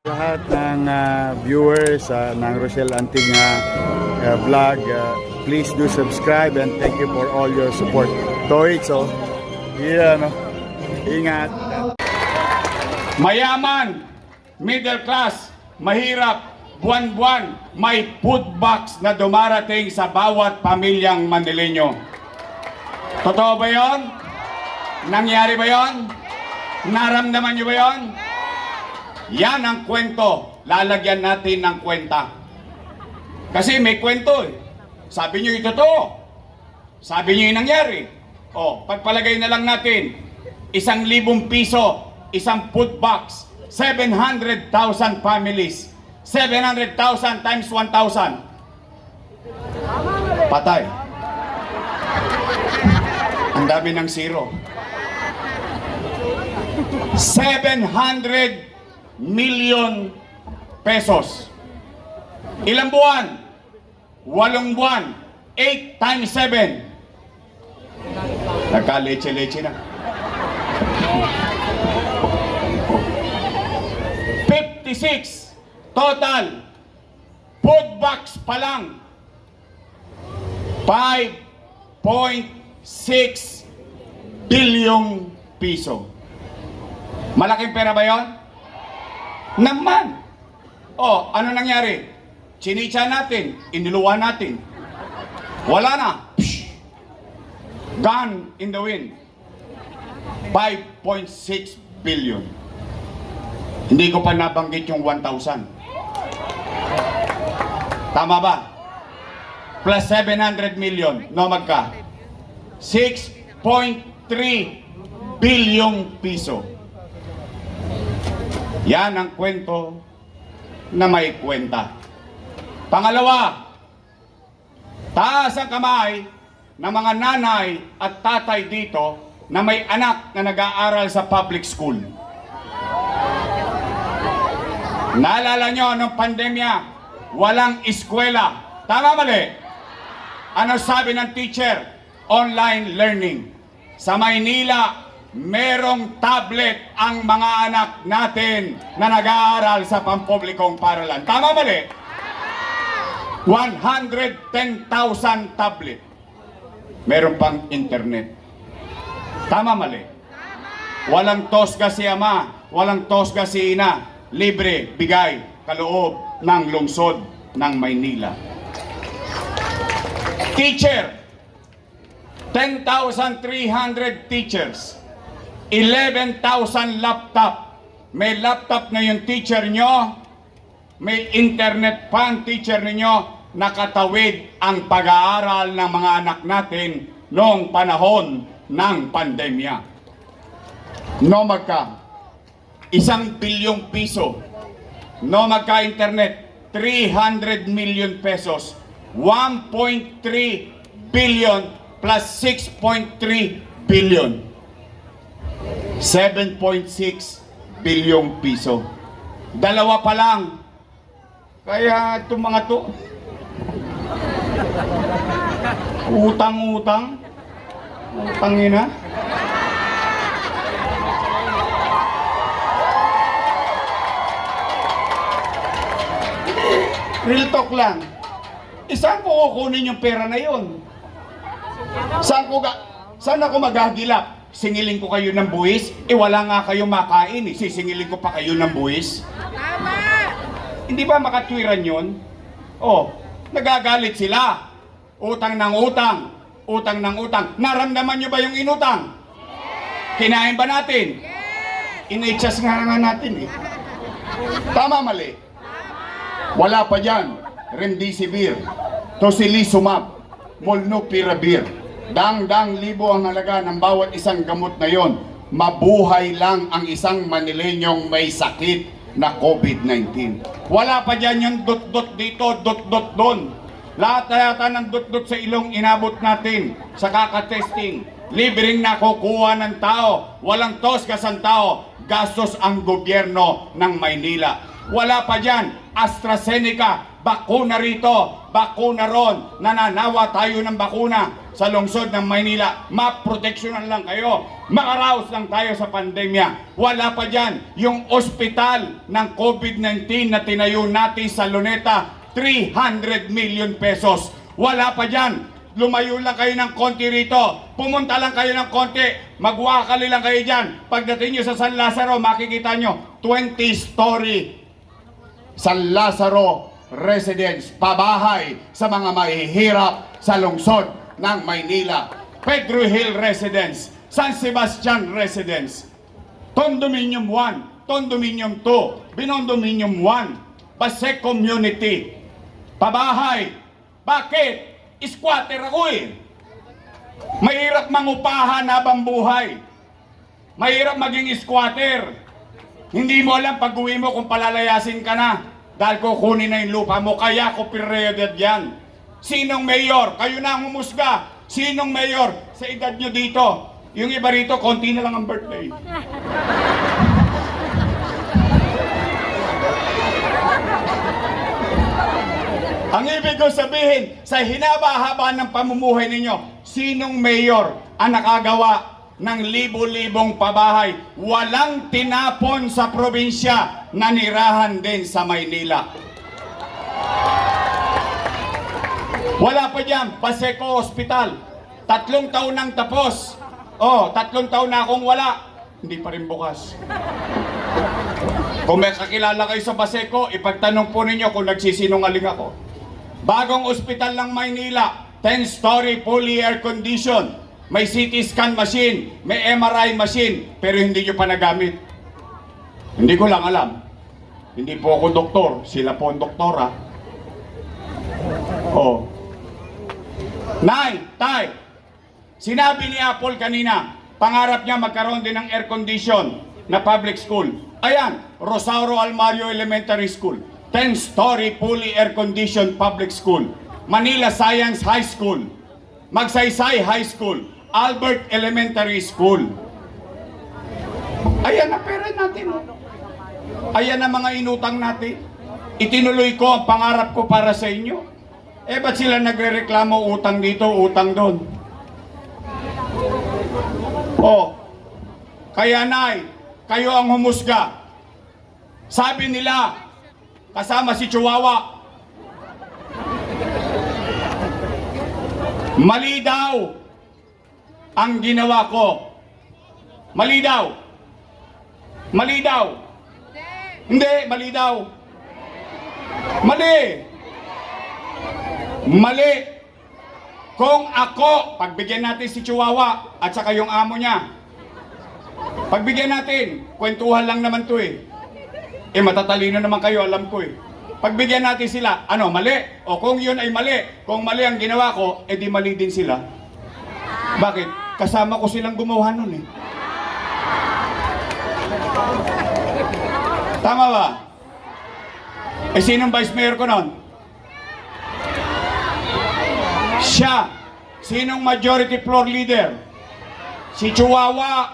Lahat ng viewers ng Rochelle Antig vlog, please do subscribe and thank you for all your support. Toitso, ingat. Mayaman, middle class, mahirap, buwan-buwan, may food box na dumarating sa bawat pamilyang Manileño. Totoo ba yon? Nangyari ba yon? Naramdaman nyo ba yon? Yan ang kwento. Lalagyan natin ng kwenta. Kasi may kwento eh. Sabi nyo ito to. Sabi nyo yung nangyari. O, pagpalagay na lang natin, 1,000 piso, isang food box, 700,000 families. 700,000 times 1,000. Patay. Ang dami ng zero. 700 million pesos. Ilang buwan? 8 buwan. 8 times 7. Nagka-leche-leche na. 56 total. Food box pa lang. 5.6 bilyong piso. Malaking pera ba yon? Naman. Oh, ano nangyari? Chinitsa natin, iniluwa natin. Wala na. Psh! Gone in the wind. 5.6 billion. Hindi ko pa nabanggit yung 1,000. Tama ba? Plus 700 million. No, magka? 6.3 bilyong piso. Yan ang kwento na may kwenta. Pangalawa, taas ang kamay ng mga nanay at tatay dito na may anak na nag-aaral sa public school. Naalala nyo, nung pandemya, walang eskwela. Tama mali? Ano sabi ng teacher? Online learning. Sa Maynila, merong tablet ang mga anak natin na nag-aaral sa pampublikong paralan. Tama mali? 110,000 tablet. Meron pang internet. Tama mali? Walang tosga si ama, walang tosga si ina. Libre, bigay, kaloob ng lungsod ng Maynila. Teacher, 10,300 teachers, 11,000 laptop. May laptop na yung teacher nyo, may internet pa ang teacher ninyo, nakatawid ang pag-aaral ng mga anak natin noong panahon ng pandemya. No magka? 1 bilyong piso. No magka-internet, 300 million pesos. 1.3 billion plus 6.3 billion. 7.6 bilyong piso. Dalawa pa lang. Kaya itong mga to, utang-utang. Utangina. Real talk lang. Saan ko kukunin yung pera na yon? Saan ako maghahilap? Singilin ko kayo ng buwis? Wala nga kayo makain eh. Sisingilin ko pa kayo ng buwis? Tama! Hindi ba makatwiran yun? Oh, nagagalit sila. Utang ng utang. Utang ng utang. Naramdaman nyo ba yung inutang? Kinain ba natin? Inechas nga natin eh. Tama mali? Wala pa dyan. Remdesivir, Tocilizumab, Molnupiravir. Dang-dang libo ang halaga ng bawat isang gamot na yon. Mabuhay lang ang isang Manileñong may sakit na COVID-19. Wala pa dyan yung dot-dot dito, dot-dot doon. Lahat yata ng dot-dot sa ilong inabot natin sa kakatesting. Libreng nakukuha ng tao. Walang tosgas ang tao. Gastos ang gobyerno ng Maynila. Wala pa dyan. AstraZeneca, bakuna rito, bakuna ron, nananawa tayo ng bakuna sa lungsod ng Maynila. Maproteksyonan lang kayo, makaraos lang tayo sa pandemya. Wala pa dyan yung ospital ng COVID-19 na tinayo natin sa Luneta, 300 million pesos. Wala pa dyan. Lumayo lang kayo ng konti rito. Pumunta lang kayo ng konti. Magwakali lang kayo dyan. Pagdating nyo sa San Lazaro, makikita nyo 20-story San Lazaro residence, pabahay sa mga mahihirap sa lungsod ng Maynila. Pedro Hill Residence, San Sebastian Residence, Condominium 1, Condominium 2, Binondominium 1, Pasek Community, pabahay. Bakit? Squatter ako eh. Mahirap mangupahan habang buhay. Mahirap maging squatter. Hindi mo alam pag uwi mo kung palalayasin ka na dahil kukunin na yung lupa mo. Kaya copyrighted yan. Sinong mayor? Kayo na ang humusga. Sinong mayor sa edad nyo dito? Yung iba rito, konti na lang ang birthday. Ang ibig ko sabihin, sa hinaba-haba ng pamumuhay ninyo, sinong mayor ang nakagawa ng libo-libong pabahay, walang tinapon sa probinsya, nanirahan din sa Maynila? Wala pa dyan, Paseco Hospital, 3 taon nang tapos. 3 taon na akong wala, hindi pa rin bukas. Kung may kakilala kayo sa Paseco, ipagtanong po ninyo kung nagsisinungaling ako. Bagong ospital ng Maynila, 10-story fully air condition, may CT scan machine, may MRI machine, pero hindi nyo pa nagamit. Hindi ko lang alam. Hindi po ako doktor, sila po ang doktora. Nay, tay, sinabi ni Apple kanina, pangarap niya magkaroon din ng air condition na public school. Ayan, Rosauro Almario Elementary School, 10-story fully air-conditioned public school. Manila Science High School, Magsaysay High School, Albert Elementary School. Ayan na pera natin. Ayan na mga inutang natin. Itinuloy ko ang pangarap ko para sa inyo. Ba't sila nagre-reklamo utang dito, utang doon? Kaya nay, kayo ang humusga. Sabi nila, kasama si Chihuahua, mali daw ang ginawa ko. Mali daw. Mali daw. Hindi, mali daw. Mali. Mali. Kung ako, pagbigyan natin si Chihuahua at saka yung amo niya. Pagbigyan natin, kwentuhan lang naman to eh. Matatalino naman kayo, alam ko eh. Pagbigyan natin sila, ano, mali? O kung yun ay mali, kung mali ang ginawa ko, di mali din sila. Bakit? Kasama ko silang gumawa nun eh. Tama ba? Sinong vice mayor ko nun? Siya. Sinong majority floor leader? Si Chihuahua.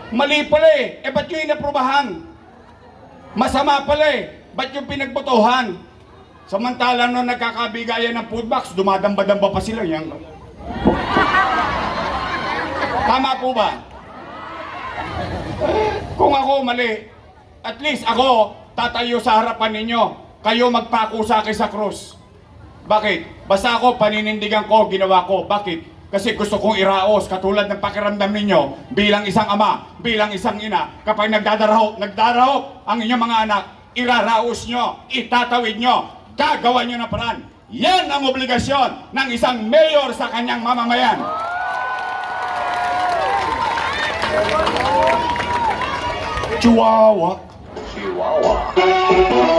Mali pala eh. Ba't yung inaprubahan? Masama pala eh. Ba't yung pinagbotohan? Samantalang nung nagkakabigayan ng food box, dumadamba-damba pa sila. Yan. Tama po ba? Kung ako mali, at least ako tatayo sa harapan ninyo. Kayo magpako sa akin sa krus. Bakit? Basta ako, paninindigan ko, ginawa ko. Bakit? Kasi gusto kong iraos, katulad ng pakiramdam ninyo, bilang isang ama, bilang isang ina, kapag nagdarahop ang inyong mga anak, iraraos nyo, itatawid nyo, gagawa nyo ng paraan. Yan ang obligasyon ng isang mayor sa kanyang mamamayan. Chihuahua. Chihuahua.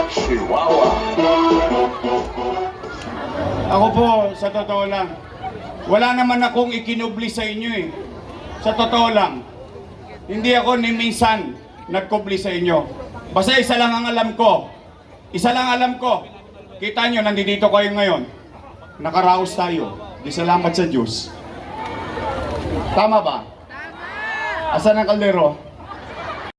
Chihuahua. Ako po, sa totoo lang, wala naman akong ikinubli sa inyo eh. Sa totoo lang, hindi ako ni minsan nagkubli sa inyo. Basta isa lang ang alam ko. Isa lang alam ko. Kita nyo, nandito kayo ngayon. Nakaraos tayo. Di salamat sa Diyos. Tama ba? Tama! Asan ang kaldero?